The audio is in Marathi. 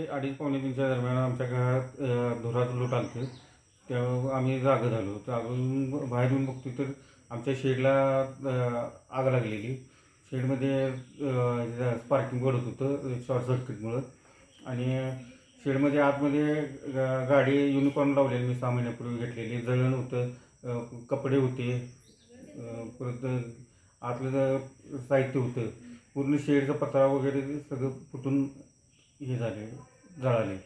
2:30 पावणे 3च्या दरम्यान आमच्या घरात धुराचं लोट आलं. तेव्हा आम्ही जागं झालो. जागून बाहेर येऊन बघतो तर आमच्या शेडला आग लागलेली. शेडमध्ये स्पार्किंग पडत होतं शॉर्ट सर्किटमुळं. आणि शेडमध्ये आतमध्ये गाडी युनिकॉर्न लावलेली मी 6 महिन्यापूर्वी घेतलेली. जळण होतं, कपडे होते, परत आतलं साहित्य होतं. पूर्ण शेडचा पत्रा वगैरे सगळं फुटून हे झाले, जळाले.